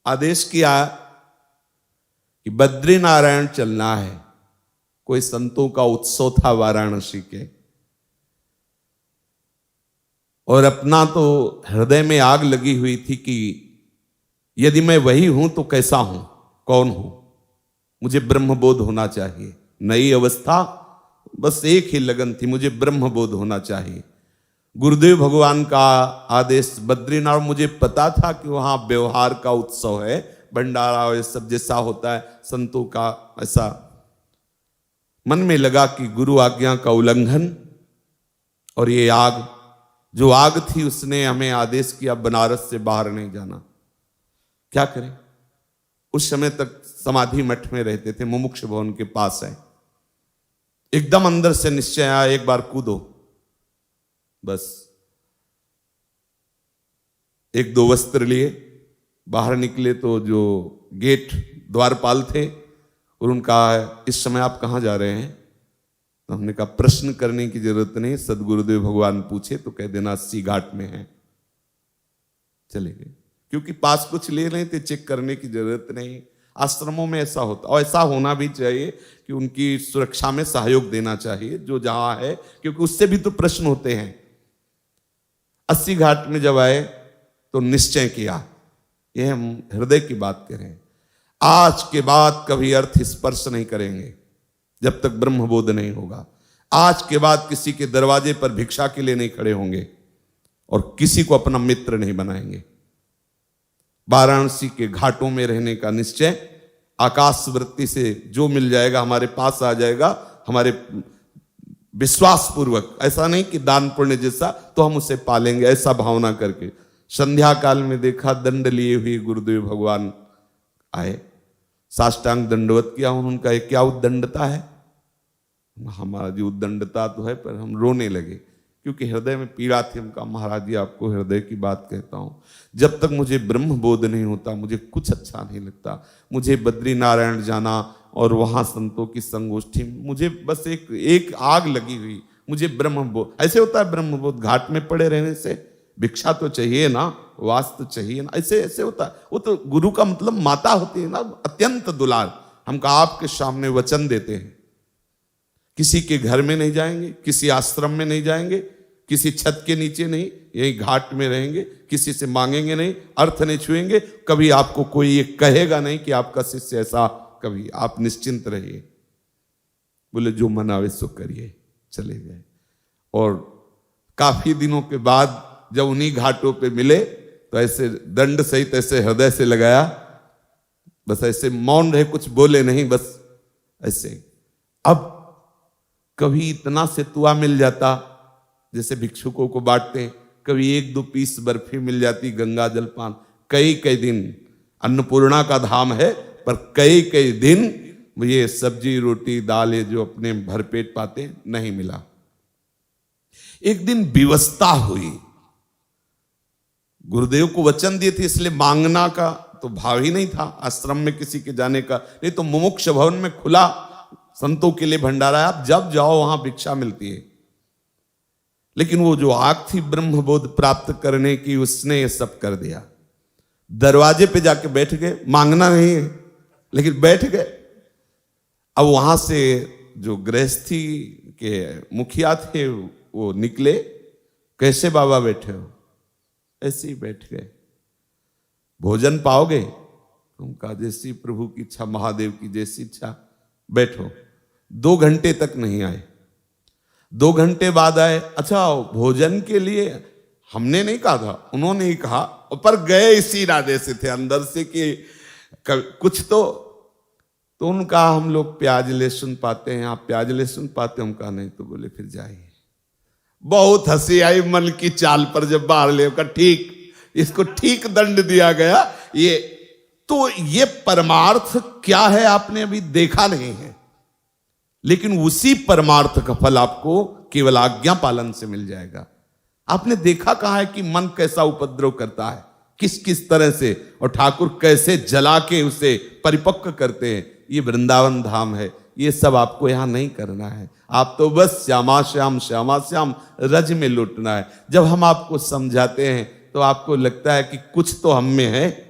आदेश किया कि बद्रीनारायण चलना है। कोई संतों का उत्सव था वाराणसी के, और अपना तो हृदय में आग लगी हुई थी कि यदि मैं वही हूं तो कैसा हूं, कौन हूं, मुझे ब्रह्मबोध होना चाहिए। नई अवस्था, बस एक ही लगन थी, मुझे ब्रह्मबोध होना चाहिए। गुरुदेव भगवान का आदेश बद्रीनाथ, मुझे पता था कि वहां व्यवहार का उत्सव है, भंडारा और सब जैसा होता है संतों का, ऐसा मन में लगा कि गुरु आज्ञा का उल्लंघन। और ये आग, जो आग थी, उसने हमें आदेश किया बनारस से बाहर नहीं जाना। क्या करें? उस समय तक समाधि मठ में रहते थे, मुमुक्ष भवन के पास है। एकदम अंदर से निश्चय आया, एक बार कूदो। बस एक दो वस्त्र लिए बाहर निकले तो जो गेट द्वारपाल थे, और उनका इस समय आप कहां जा रहे हैं? तो हमने कहा प्रश्न करने की जरूरत नहीं, सदगुरुदेव भगवान पूछे तो कह देना 80 घाट में है। चले गए, क्योंकि पास कुछ ले रहे थे, चेक करने की जरूरत नहीं। आश्रमों में ऐसा होता, और ऐसा होना भी चाहिए कि उनकी सुरक्षा में सहयोग देना चाहिए जो जहां है, क्योंकि उससे भी तो प्रश्न होते हैं। 80 घाट में जब आए तो निश्चय किया, यह हम हृदय की बात करें, आज के बाद कभी अर्थ स्पर्श नहीं करेंगे जब तक ब्रह्मबोध नहीं होगा। आज के बाद किसी के दरवाजे पर भिक्षा के लिए नहीं खड़े होंगे, और किसी को अपना मित्र नहीं बनाएंगे। वाराणसी के घाटों में रहने का निश्चय, आकाश वृत्ति से जो मिल जाएगा हमारे पास आ जाएगा, हमारे विश्वास पूर्वक, ऐसा नहीं कि दान पुण्य जैसा तो हम उसे पालेंगे, ऐसा भावना करके। संध्या काल में देखा, दंड लिए हुए गुरुदेव भगवान आए, साष्टांग दंडवत किया। उनका एक क्या उद्दंडता है? हमारा जी उद्दंडता तो है, पर हम रोने लगे क्योंकि हृदय में पीड़ा थी। हम कहा महाराज जी, आपको हृदय की बात कहता हूं, जब तक मुझे ब्रह्म बोध नहीं होता मुझे कुछ अच्छा नहीं लगता। मुझे बद्रीनारायण जाना और वहां संतों की संगोष्ठी, मुझे बस एक आग लगी हुई, मुझे ब्रह्म बोध। ऐसे होता है ब्रह्म बोध, घाट में पड़े रहने से भिक्षा तो चाहिए ना, वास तो चाहिए ना, ऐसे ऐसे होता है। वो तो गुरु का मतलब माता होती है ना, अत्यंत दुलार। हम कहा आपके सामने वचन देते हैं, किसी के घर में नहीं जाएंगे, किसी आश्रम में नहीं जाएंगे, किसी छत के नीचे नहीं, यही घाट में रहेंगे, किसी से मांगेंगे नहीं, अर्थ नहीं छुएंगे, कभी आपको कोई ये कहेगा नहीं कि आपका शिष्य ऐसा, कभी आप निश्चिंत रहिए। बोले जो मन आवे सो करिए, चले गए। और काफी दिनों के बाद जब उन्हीं घाटों पे मिले तो ऐसे दंड सहित ऐसे हृदय से लगाया, बस ऐसे मौन रहे, कुछ बोले नहीं, बस ऐसे। अब कभी इतना सेतुआ मिल जाता जैसे भिक्षुकों को बांटते हैं, कभी 1-2 पीस बर्फी मिल जाती, गंगा जलपान। कई कई दिन, अन्नपूर्णा का धाम है, पर कई कई दिन ये सब्जी रोटी दाल ये जो अपने भरपेट पाते नहीं मिला। एक दिन विवस्ता हुई, गुरुदेव को वचन दिए थे, इसलिए मांगना का तो भाव ही नहीं था आश्रम में किसी के जाने का। नहीं तो मुमुक्ष भवन में खुला संतों के लिए भंडारा, आप जब जाओ वहां भिक्षा मिलती है। लेकिन वो जो आग थी ब्रह्मबोध प्राप्त करने की, उसने ये सब कर दिया। दरवाजे पे जाके बैठ गए, मांगना नहीं है लेकिन बैठ गए। अब वहां से जो गृहस्थी के मुखिया थे वो निकले, कैसे बाबा बैठे हो? ऐसे ही बैठ गए। भोजन पाओगे? उनका जैसी प्रभु की इच्छा, महादेव की जैसी इच्छा, बैठो। 2 घंटे तक नहीं आए, 2 घंटे बाद आए। अच्छा भोजन के लिए हमने नहीं कहा था, उन्होंने ही कहा, पर गए इसी इरादे से थे अंदर से कि कुछ तो उनका हम लोग प्याज लहसुन पाते हैं, आप प्याज लहसुन पाते हैं? उनका नहीं। तो बोले फिर जाइए। बहुत हंसी आई मन की चाल पर जब बाहर ले कर, ठीक इसको ठीक दंड दिया गया। ये तो ये परमार्थ क्या है आपने अभी देखा नहीं है, लेकिन उसी परमार्थ का फल आपको केवल आज्ञा पालन से मिल जाएगा। आपने देखा कहा है कि मन कैसा उपद्रव करता है, किस किस तरह से, और ठाकुर कैसे जला के उसे परिपक्व करते हैं। ये वृंदावन धाम है, ये सब आपको यहां नहीं करना है। आप तो बस श्यामा श्याम श्यामा श्याम रज में लुटना है। जब हम आपको समझाते हैं तो आपको लगता है कि कुछ तो हम में है,